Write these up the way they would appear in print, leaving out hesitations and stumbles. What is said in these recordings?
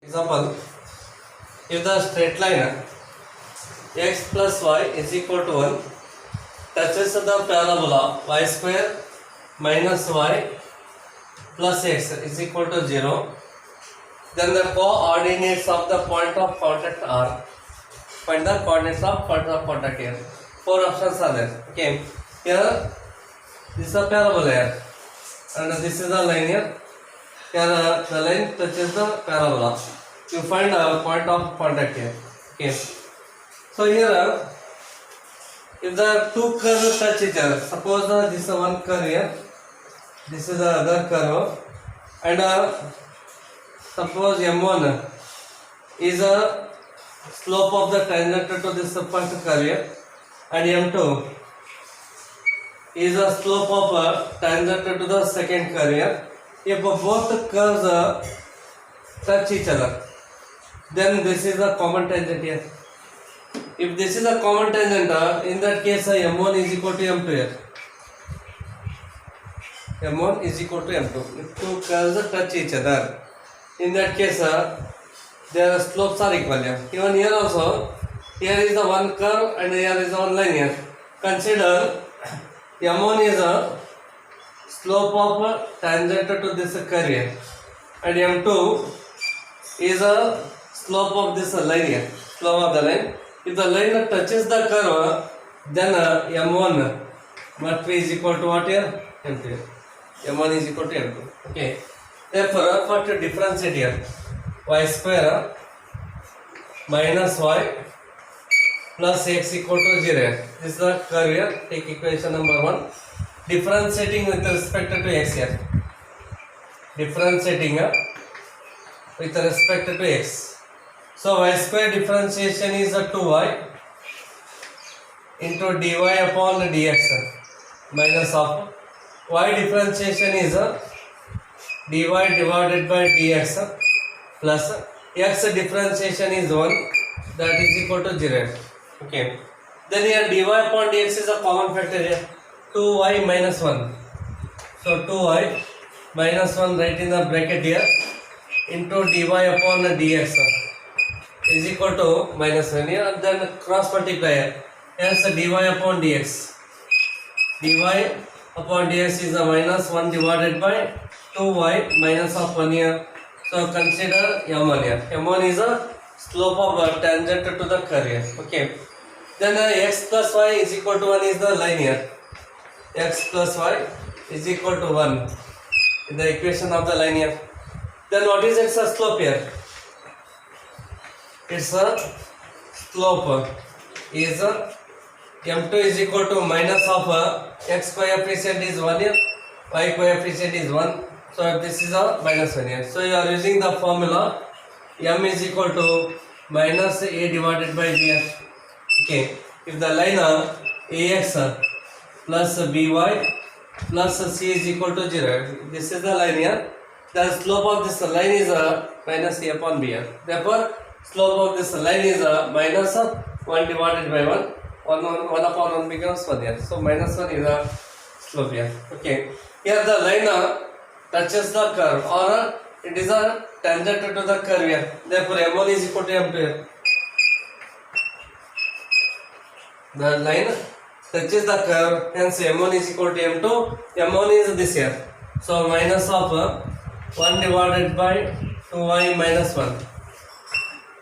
Example, if the straight line x plus y is equal to 1 touches the parabola y square minus y plus x is equal to 0, then the coordinates of the point of contact are, find the coordinates of point of contact here. 4 options are there. Okay, here this is a parabola here, and this is the line here. Here the line touches the parabola. You find a point of contact here. Okay, so here if the two curves touch each other, suppose this is one curve here, this is the other curve, and suppose M1 is a slope of the tangent to this first curve here, and M2 is a slope of a tangent to the second curve here. If both curves touch each other, then this is a common tangent here. If this is a common tangent, in that case M1 is equal to M2 here. M1 is equal to M2. If two curves touch each other, in that case their slopes are equal here. Even here also, here is the one curve and here is the one line here. Consider M1 is a slope of a tangent to this curve here, and M2 is a slope of this line here, slope of the line. If the line touches the curve, then M1 must be is equal to what here? M2. M1 is equal to M2. Okay. Therefore, for to differentiate here, y square minus y plus x equal to 0. This is the curve here. Take equation number 1. Differentiating with respect to x here. Differentiating with respect to x. So y square differentiation is 2y into dy upon dx minus of y differentiation is dy divided by dx plus x differentiation is 1, that is equal to 0. Okay. Then here dy upon dx is a common factor here. 2y minus 1. So 2y minus 1 right in the bracket here into dy upon dx is equal to minus 1 here, and then cross multiply here. Hence dy upon dx. Dy upon dx is a minus 1 divided by 2y minus of 1 here. So consider M1 here. M1 is a slope of a tangent to the curve here. Okay. Then x plus y is equal to 1 is the line here. X plus y is equal to 1 in the equation of the line here. Then what is its slope here? Its slope is M2 is equal to minus of x coefficient is 1 here, y coefficient is 1. So this is a minus 1 here. So you are using the formula M is equal to minus a divided by b. Okay. If the line ax plus by plus c is equal to 0, this is the line here. The slope of this line is minus a upon b here. Therefore, slope of this line is minus 1 divided by 1. 1 upon 1 becomes 1 here. So minus 1 is a slope here. Okay. Here the line touches the curve, or it is a tangent to the curve here. Therefore M1 is equal to M2 here. The line touches the curve, hence M1 is equal to M2. M1 is this here. So minus of 1 divided by 2y minus 1.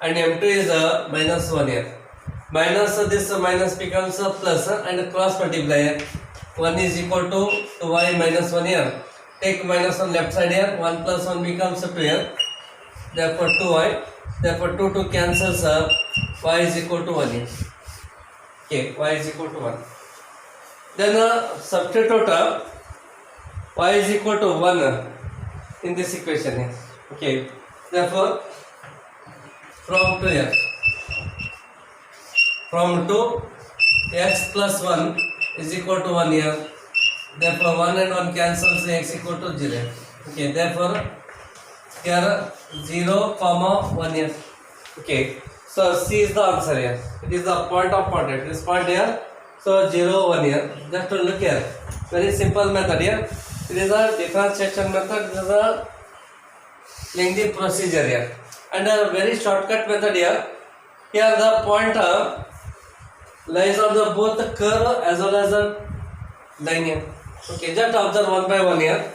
And M2 is minus 1 here. Minus this minus becomes a plus and cross multiply here. 1 is equal to 2y minus 1 here. Take minus 1 left side here. 1 plus 1 becomes 2 here. Therefore 2y. Therefore 2 cancels y is equal to 1 here. Okay, y is equal to 1. Then substitute y is equal to 1 in this equation here. Okay. Therefore from 2 here. From 2 x plus 1 is equal to 1 here. Therefore 1 and 1 cancels, x equal to 0. Okay, therefore here 0 comma 1 here. Okay, so C is the answer here. It is the point of contact. This point here. So 0 1 here. Just to look here. Very simple method here. It is a differentiation method. It is a lengthy procedure here. and a very shortcut method here. Here the pointer lies on the both the curve as well as the line here. Okay, just observe one by one here.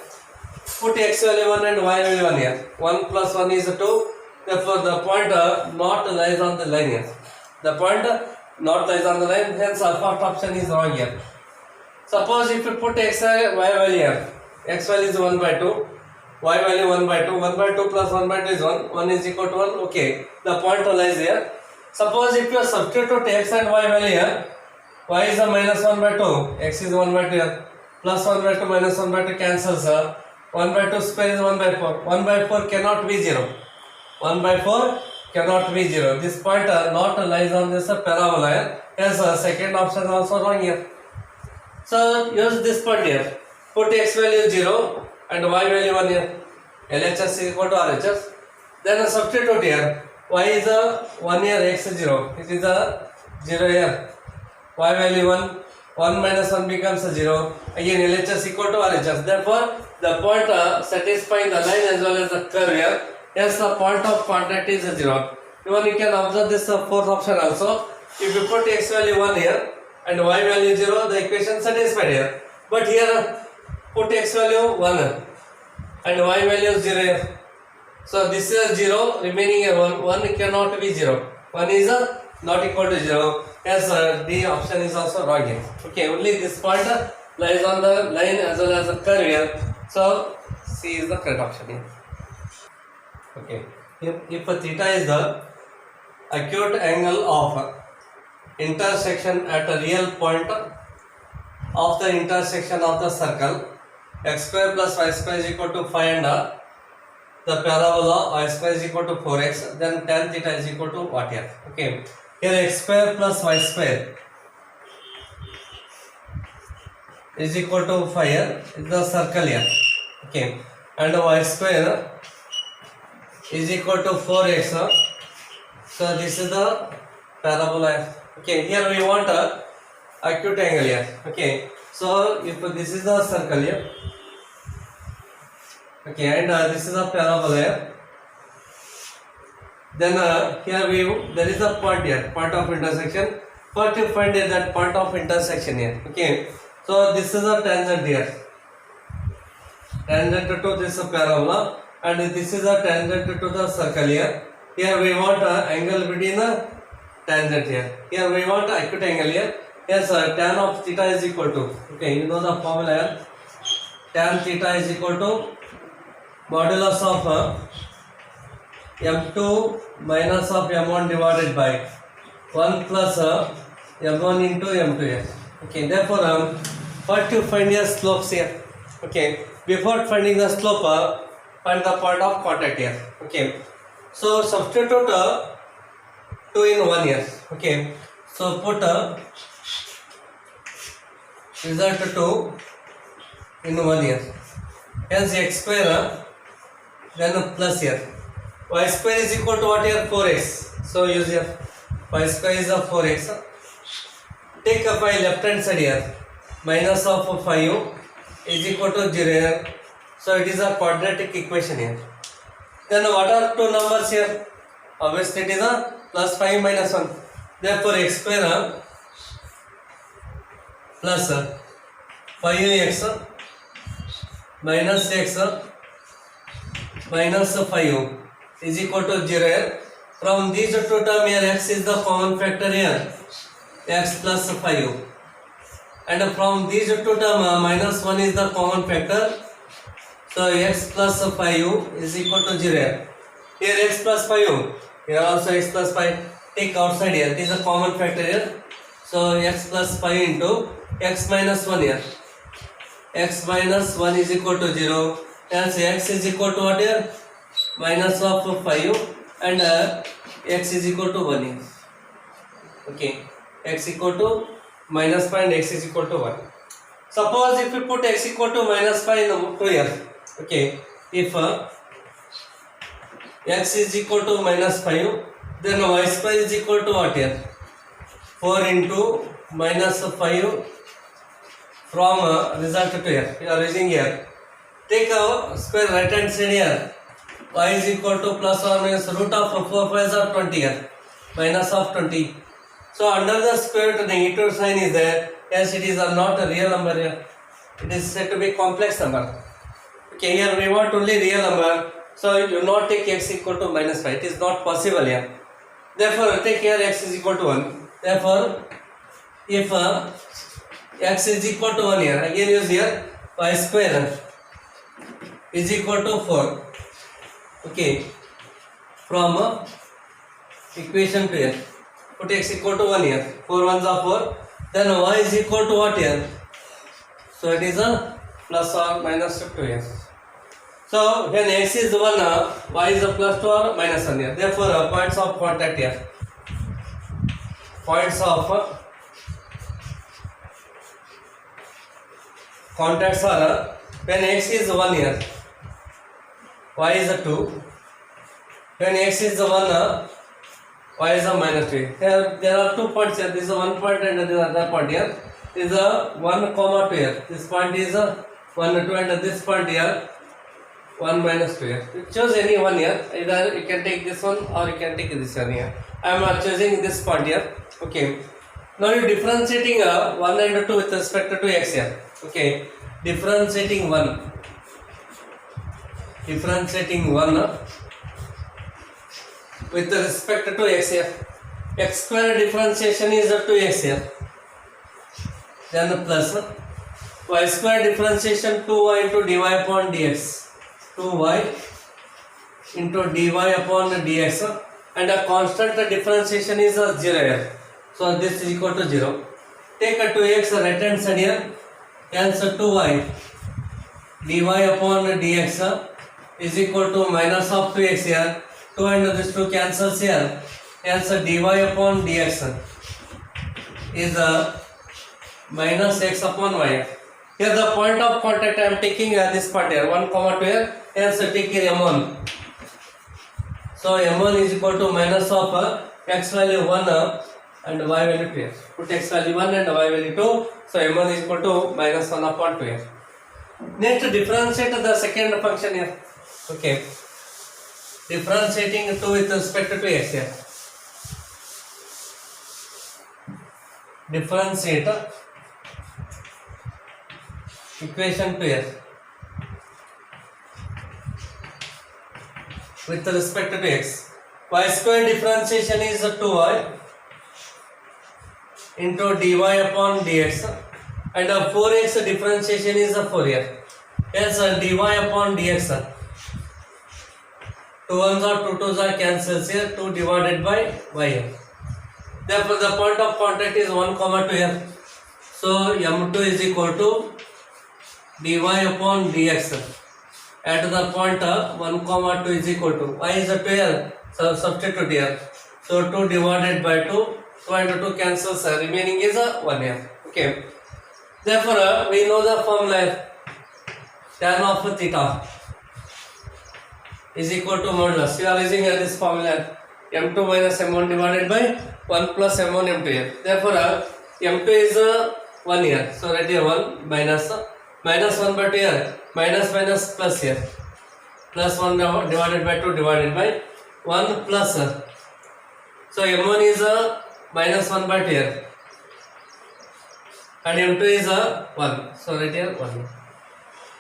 Put x value 1 and y value 1 here. 1 plus 1 is 2. Therefore, the pointer not lies on the line here. The pointer not lies on the line. Hence, our first option is wrong here. Suppose if you put x y value here. X value is 1 by 2. Y value 1 by 2. 1 by 2 plus 1 by 2 is 1. 1 is equal to 1. Okay. The pointer lies here. Suppose if you substitute x and y value here. Y is a minus 1 by 2. X is 1 by 2 here. Plus 1 by 2 minus 1 by 2 cancels. 1 by 2 square is 1 by 4. 1 by 4 cannot be 0. 1 by 4 cannot be 0. This pointer not lies on this parabola here. Yes, second option is also wrong here. So use this point here. Put x value 0 and y value 1 here. LHS is equal to RHS. Then substitute here. Y is a 1 here, x is 0. It is a 0 here. Y value 1. 1 minus 1 becomes a 0. Again LHS equal to RHS. Therefore, the point satisfying the line as well as the curve here. Yes, the point of contact is a 0. Even you can observe this fourth option also. If you put x value 1 here and y value 0, the equation satisfied here. But here put x value 1 and y value 0 here. So this is a 0, remaining here 1. 1 cannot be 0. 1 is not equal to 0. Yes, D option is also wrong here. Okay, only this point lies on the line as well as the curve here. So C is the correct option here. Okay, if theta is the acute angle of intersection at a real point of the intersection of the circle, x square plus y square is equal to 5 and the parabola y square is equal to 4x, then tan theta is equal to what here? Okay, here x square plus y square is equal to 5 here, is the circle here. Okay, and y square is equal to 4x. So this is the parabola. Okay, here we want a acute angle here. Okay, so if this is the circle here. Okay, and this is a parabola here. Then here there is a point here, point of intersection. First you find that point of intersection here. Okay, so this is a tangent here, tangent to this parabola, and this is a tangent to the circle here. Here we want an angle between the tangent here. Here we want an acute angle here. Yes, tan of theta is equal to. Okay, you know the formula here. Tan theta is equal to modulus of m2 minus of m1 divided by 1 plus m1 into m2 here. Okay, therefore first you find your slopes here. Okay, before finding the slope, find the point of contact here. Okay, so substitute 2 in 1 here. Okay, so put result 2 in 1 here. Hence x square then plus here. Y square is equal to what here? 4x. So use here. Y square is 4x. Take a 5 left hand side here. Minus of 5 is equal to 0 here. So it is a quadratic equation here. Then what are two numbers here? Obviously it is a plus 5 minus 1. Therefore x square plus 5x minus x minus 5 is equal to 0 here. From these two terms here, x is the common factor here, x plus 5. And from these two terms, minus 1 is the common factor. So x plus 5 is equal to 0 here. Here x plus 5, here also x plus 5. Take outside here, it is a common factor here. So x plus 5 into x minus 1 here. X minus 1 is equal to 0. Hence x is equal to what here? Minus of 5 and x is equal to 1 here. Okay, x equal to minus 5 and x is equal to 1. Suppose if you put x equal to minus 5 in 2 here. Okay, if x is equal to minus 5, then y square is equal to what here? 4 into minus 5 from result to here. You are using here. Take a square right hand side here. y is equal to plus or minus root of 4 5s are 20 here, minus of 20. So under the square root negative sign is there, hence it is not a real number here. It is said to be complex number. Okay, here we want only real number, so you do not take x equal to minus 5. It is not possible here. Therefore, take here x is equal to 1. Therefore, if x is equal to 1 here, again use here y square is equal to 4. Okay, from equation to here, put x equal to 1 here, 4 ones are 4, then y is equal to what here? So it is a plus or minus 2 here. So when x is 1, y is a plus 2 or minus 1 here. Therefore, points of contact here. Points of contacts are when x is 1 here, y is a 2. When x is 1, y is a minus 3. There are 2 points here. This is 1 point and this other point here. This is a 1 comma 2 here. This point is a 1 2 and this point here 1 minus 2 here. You choose any one here. Either you can take this one or you can take this one here. I am choosing this point here. Okay. Now you differentiating 1 and 2 with respect to x here. Okay. Differentiating 1. Differentiating 1 with respect to x here. X square differentiation is 2x here. Then plus y square differentiation 2y into dy upon dx. 2y into dy upon dx, and a constant differentiation is 0 here. So this is equal to 0. Take a 2x right hand side here, hence 2y dy upon dx is equal to minus of 2x here. 2 and this 2 cancels here, hence dy upon dx is minus x upon y. Here the point of contact I am taking this part here, 1 comma 2 here, hence take here m1. So m1 is equal to minus of x value 1 and y value 2 here. Put x value 1 and y value 2, so m1 is equal to minus 1 upon 2 here. Next differentiate the second function here. Okay, differentiating 2 with respect to x here. Differentiate equation 2 here with respect to x. Y square differentiation is 2y into dy upon dx, and 4x differentiation is 4 here. Hence dy upon dx, 2 ones or 2 2s are cancels here, 2 divided by y here. Therefore the point of contact is 1 comma 2 here. So m2 is equal to dy upon dx. At the point 1 comma 2 is equal to y is a 2 here, so substitute here. So 2 divided by 2, 2 and 2 cancels, remaining is 1 here. Okay. Therefore we know the formula, tan of theta is equal to modulus. We are using this formula, m2 minus m1 divided by 1 plus m1 m2 here. Therefore m2 is 1 here, so right here 1 minus 1 by 2 here, minus plus here, plus 1 divided by 2 divided by 1 plus, so m1 is minus 1 by 2 here, and m2 is 1, so right here 1.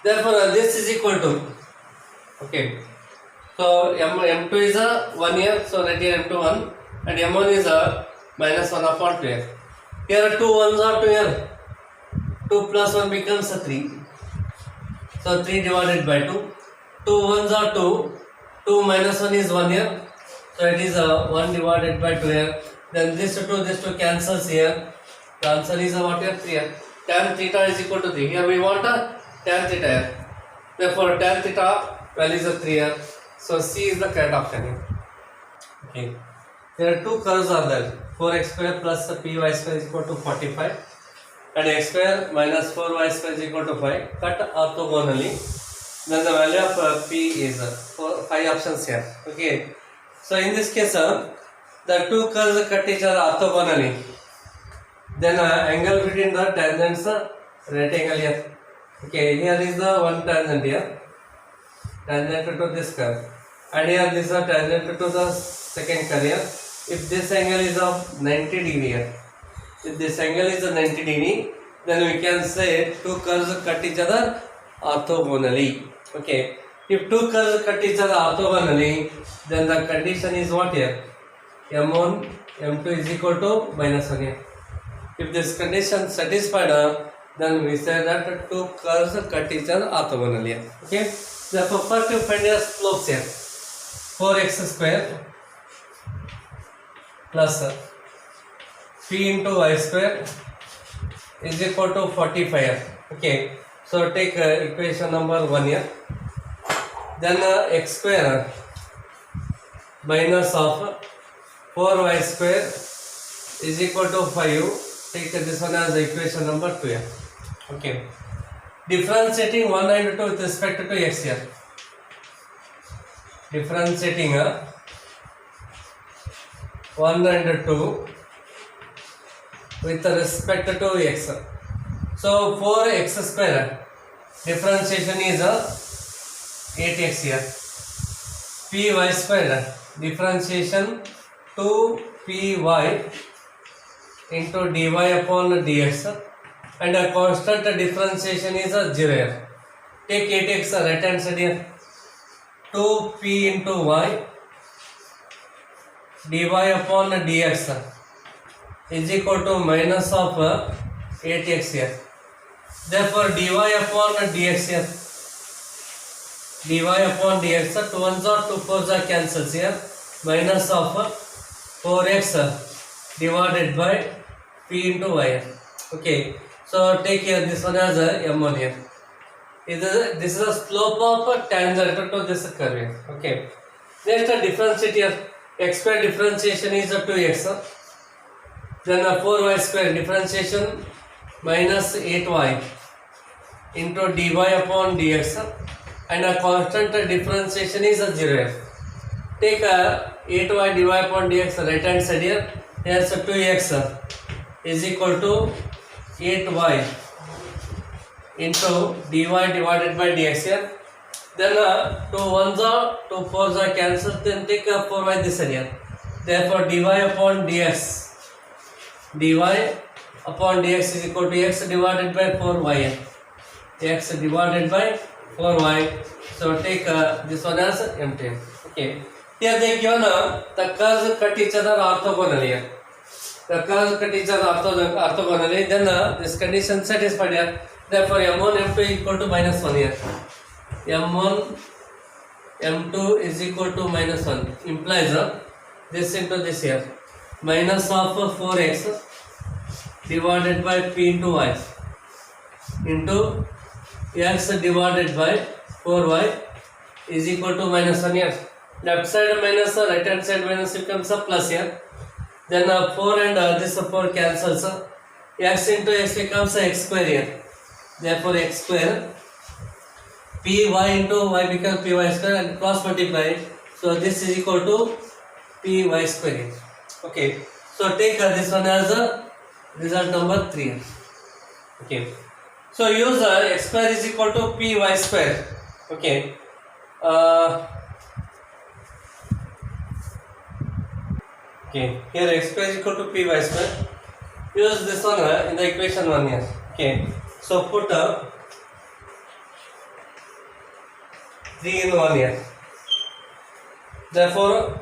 Therefore this is equal to, okay, so m2 is 1 here, so right here m2 1, and m1 is minus 1 upon 2 here. Here 2 ones are 2 here, 2 plus 1 becomes 3, so 3 divided by 2, 2 ones are 2, 2 minus 1 is 1 here, so it is 1 divided by 2 here. Then this 2 cancels here, the answer is what here, 3 here. Tan theta is equal to 3, here we want tan theta here, therefore tan theta value is 3 here, so C is the correct option here. Okay, there are two curves are there, 4x square plus py square is equal to 45 and x square minus 4y square is equal to 5, cut orthogonally. Then the value of p is 5 options here. Okay, so in this case the two curves cut each other orthogonally, then angle between the tangents right angle here. Okay, here is the one tangent here, tangent to this curve, and here this is a tangent to the second curve here. If this angle is of 90 degree here, if this angle is a 90 degree, then we can say two curves cut each other orthogonally. Okay. If two curves cut each other orthogonally, then the condition is what here? M1, M2 is equal to minus 1 here. If this condition satisfied, then we say that two curves cut each other orthogonally. Okay. Therefore, first you find your slopes here. 4x square plus p into y square is equal to 45. Okay. So take equation number 1 here. Then x square minus of 4y square is equal to 5. Take this one as equation number 2 here. Okay. Differentiating 1 and 2 with respect to x here. Differentiating 1 and 2 with respect to x. So 4x square differentiation is 8x here. Py square differentiation 2py into dy upon dx, and a constant differentiation is 0 here. Take 8x right hand side here. 2p into y dy upon dx is equal to minus of 8x here. Therefore dy upon dx here, dy upon dx, 2 1s or 2 4s are cancels here, minus of 4x divided by p into y. Okay, so take here this one as a m1 here. This is a slope of tangent to this curve here. Okay, next differentiate here. X square differentiation is 2x, then 4y square differentiation minus 8y into dy upon dx, and a constant differentiation is 0. Take 8y dy upon dx right hand side here. Here's 2x is equal to 8y into dy divided by dx here. Then 2 1s are 2 4s are cancelled. Then take 4y this here. Therefore dy upon dx, dy upon dx is equal to x divided by 4y, x divided by 4y. So take this one as empty. Okay. Here they given the curves cut each other orthogonally. The curves cut each other orthogonally. Then this condition satisfied here. Therefore m1 m2 equal to minus 1 here. m1 m2 is equal to minus 1 implies this into this here, minus of 4x divided by p into y into x divided by 4y is equal to minus 1 here. Left side minus, right hand side minus becomes a plus here. Then 4 and this 4 cancels. X into x becomes x square here. Therefore x square, py into y becomes py square and cross multiply. So this is equal to py square here. Okay. So take this one as result number 3. Okay. So use x square is equal to py square. Okay. Okay. Here x square is equal to py square. Use this one in the equation 1 here. Okay. So put 3 in 1 here. Therefore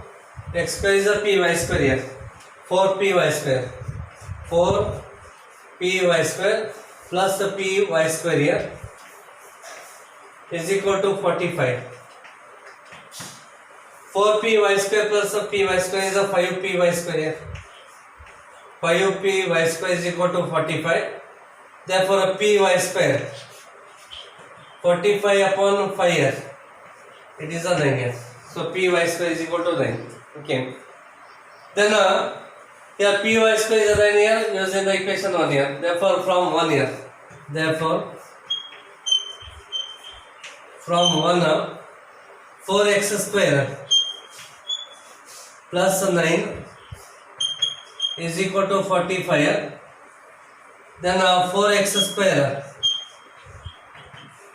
x square is a py square here. 4py square. 4py square plus the py square here is equal to 45. 4py square plus the py square is a 5py square here. 5py square is equal to 45. Therefore a py square 45 upon 5 here, it is a 9 here. So py square is equal to 9. Okay. Then here py square is a 9 here using the equation 1 here. Therefore from 1 here. Therefore from 1 4x square plus 9 is equal to 45 here. Then 4x square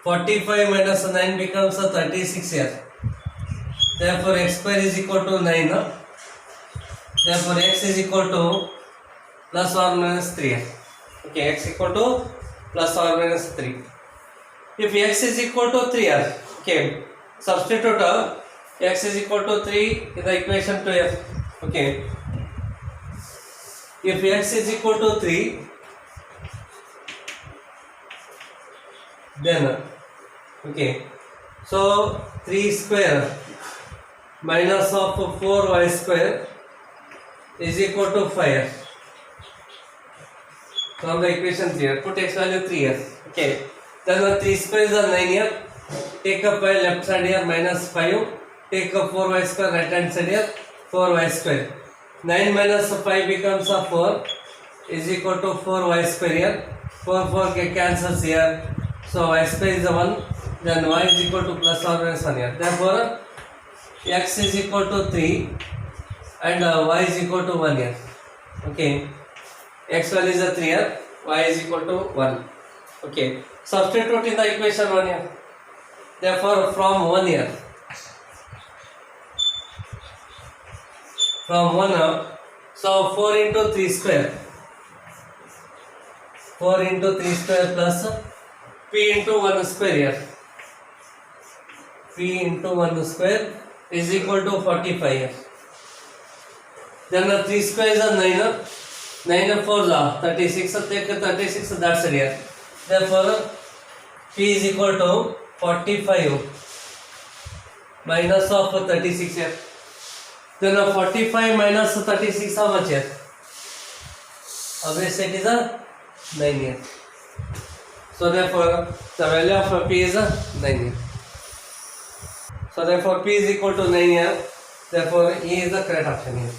45 minus 9 becomes 36 here. Therefore x square is equal to 9. Therefore x is equal to plus or minus 3. Okay, x equal to plus or minus 3. If x is equal to 3, okay, substitute x is equal to 3 in the equation 2f. Okay, if x is equal to 3, then okay, so 3 square minus of 4y square is equal to 5. From the equation 3, put x value 3 here. Okay, then 3 square is 9 here. Take up y left side here minus 5. Take up 4y square right hand side here 4y square. 9 minus 5 becomes 4 is equal to 4y square here. 4 cancels here. So y square is 1. Then y is equal to plus or minus 1 here. Therefore x is equal to 3 and y is equal to 1 here. Okay. X value is 3 here, y is equal to 1. Okay, substitute in the equation 1 here. Therefore, from 1 here, from 1 so 4 into 3 square, 4 into 3 square plus p into 1 square here, p into 1 square is equal to 45 here. Then 3 square is 9. 9 4 36, take 36, that's here. Therefore p is equal to 45 minus of 36 here. Then 45 minus 36, how much here? Obviously it is 9 here. So therefore the value of p is 9 here. So therefore p is equal to 9 here. Therefore E is the correct option here.